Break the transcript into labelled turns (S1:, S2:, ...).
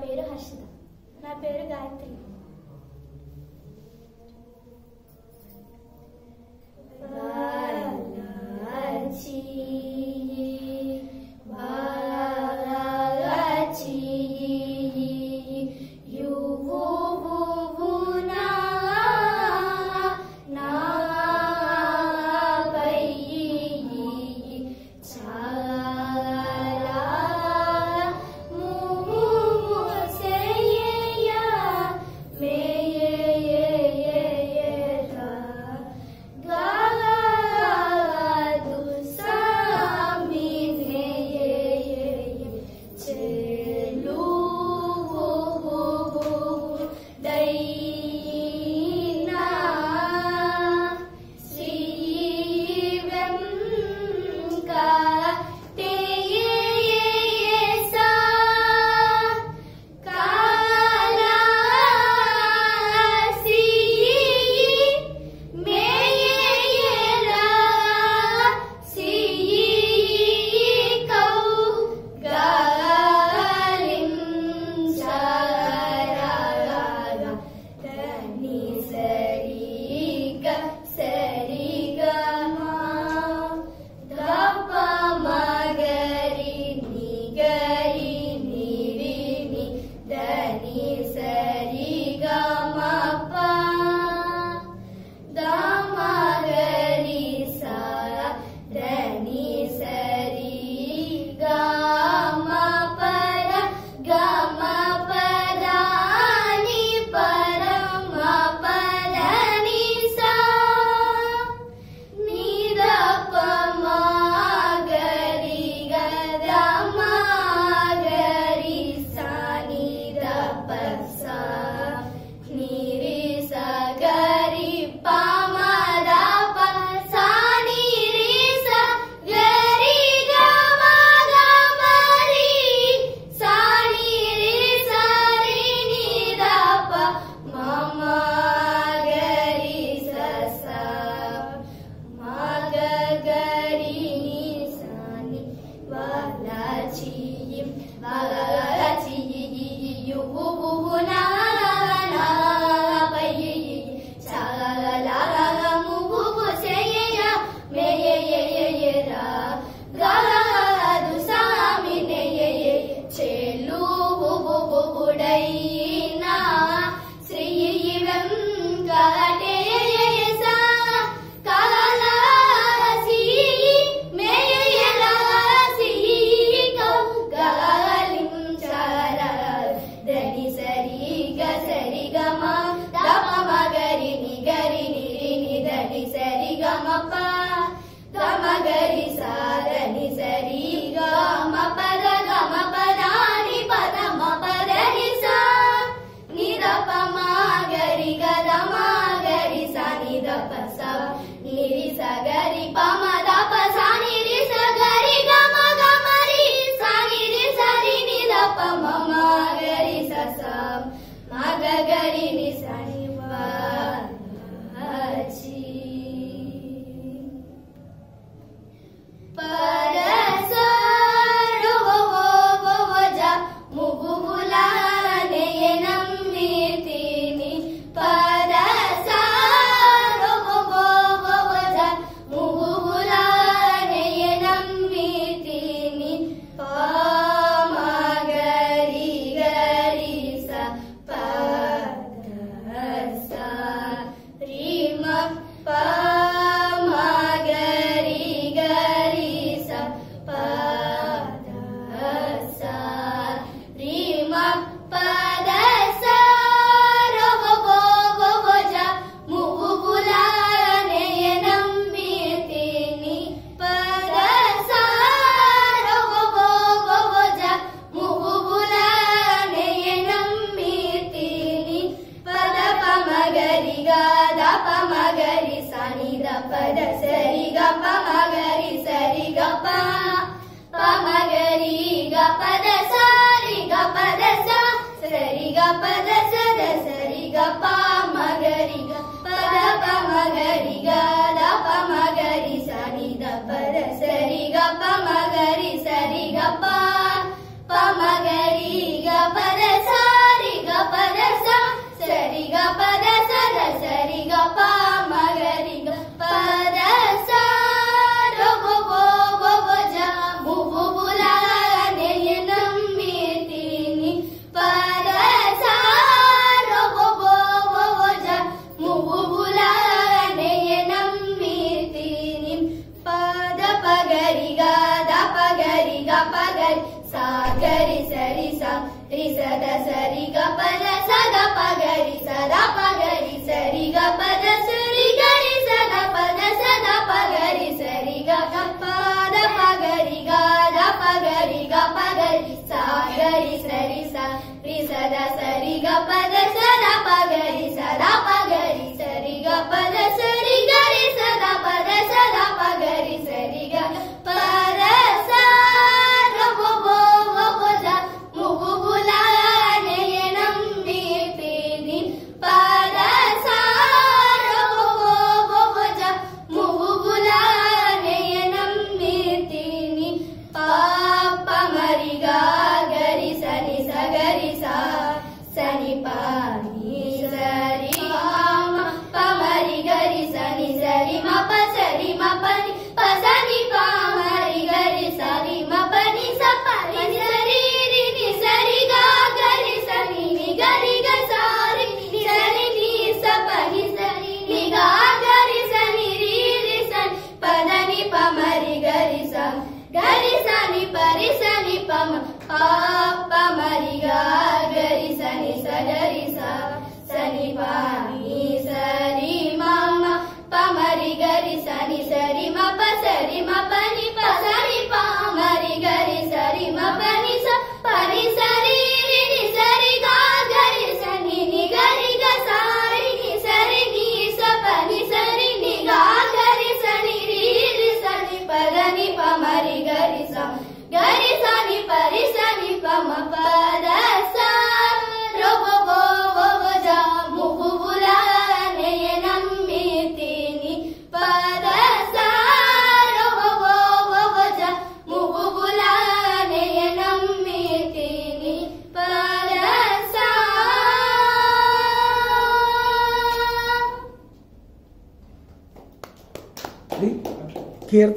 S1: పేరు హర్షిత. నా పేరు Gayatri.
S2: Pamagari ga pa, pamagari ga pa da sa.
S1: सा गरि सरि सा रि सद सरि ग पद सद प गरि सदा प गरि सरि ग पद सरि गरि सदा पद सदा प गरि सरि ग प द प गरि ग द प गरि ग प गरि सा गरि सरि सा रि सद सरि ग पद सदा प गरि सदा प गरि सरि ग पद सरि गरि सदा पद सदा प गरि सरि ग पद सा ರ ವೊ ವೊ ವೊ ವೊ ಜ ಮುಗು ಬುಲಾನೆ ನಂಬಿತೀನಿ ಪದ ಸಾ ರ ವೊ ವೊ ವೊ ವೊ ಜ ಮುಗು ಬುಲಾನೆ ನಂಬಿತೀನಿ ಪಾಪ ಮರಿಗ ಗರಿ ಸನಿ ಸ ಗರಿ ಸಾ ಸನಿ ಪಾನಿ ಸರಿ ಮ ಪ ಮರಿ ಗರಿ ಸನಿ ಸರಿ ಮ ಪ ಸರಿ ಮ ಪನಿ ಪ ಸನಿ ಪ ಮರಿ ಗರಿ ಸರಿ ಮ ಪನಿ ಸ ಪನಿ ಸರಿ ರಿ ನಿ ಸರಿ ಗ ಗರಿ ಸನಿ ನಿ ಗರಿ ಗ ಸಾರಿ ನಿ ಸರಿ ನಿ ಸ ಪನಿ ಸರಿ ನಿ ಗ ಗರಿ ಸನಿ ರಿ ರಿ ಸನಿ ಪದ ನಿ ಪ ಮರಿ ಗರಿ ಸ ಗರಿ ಸನಿ ಪರಿ ಸನಿ ಪ ಮ ಪ ಮರಿ ಗ ಗರಿ ಸನಿ ಸ ಗರಿ ಸ ಸನಿ ಪ ನಿ ಸರಿ ಮ ಮ ಪ ಮರಿ ಗರಿ ಸನಿ ಸರಿ ಮ ಪ ಸರಿ ಮ ಪ ನಿ ಪ ಸರಿ ಪ ಮರಿ ಗರಿ ಸರಿ ಮ ಪ ನಿ ಸ ಪರಿ ಸರಿ ರಿ ನಿ ಸರಿ ಗ ಗರಿ ಸನಿ ನಿ ಗರಿ ಗ ಸಾರಿ ನಿ ಸರಿ ನಿ ಸ ಪ ನಿ ಸರಿ ನಿ ಗ ಗರಿ ಸನಿ ರಿ ರಿ ಸನಿ ಪದ ನಿ ಪ ಮರಿ ಗರಿ ಸ ಗರಿ ಸನಿ ಪರಿ ಸನಿ ಪ ಮ ಪದ ಸ ರ ವೊ ವೊ ವೊ ವೊ ಜ ಮುಗು ಬುಲಾನೆ ನಂಬಿತೀನಿ ಪದ ಸಾ ರ ವೊ ವೊ ವೊ ವೊ ಜ ಮುಗು ಬುಲಾನೆ ನಂಬಿತೀನಿ ಪದ ಸಾ
S2: ಕೀರ್ತನೆ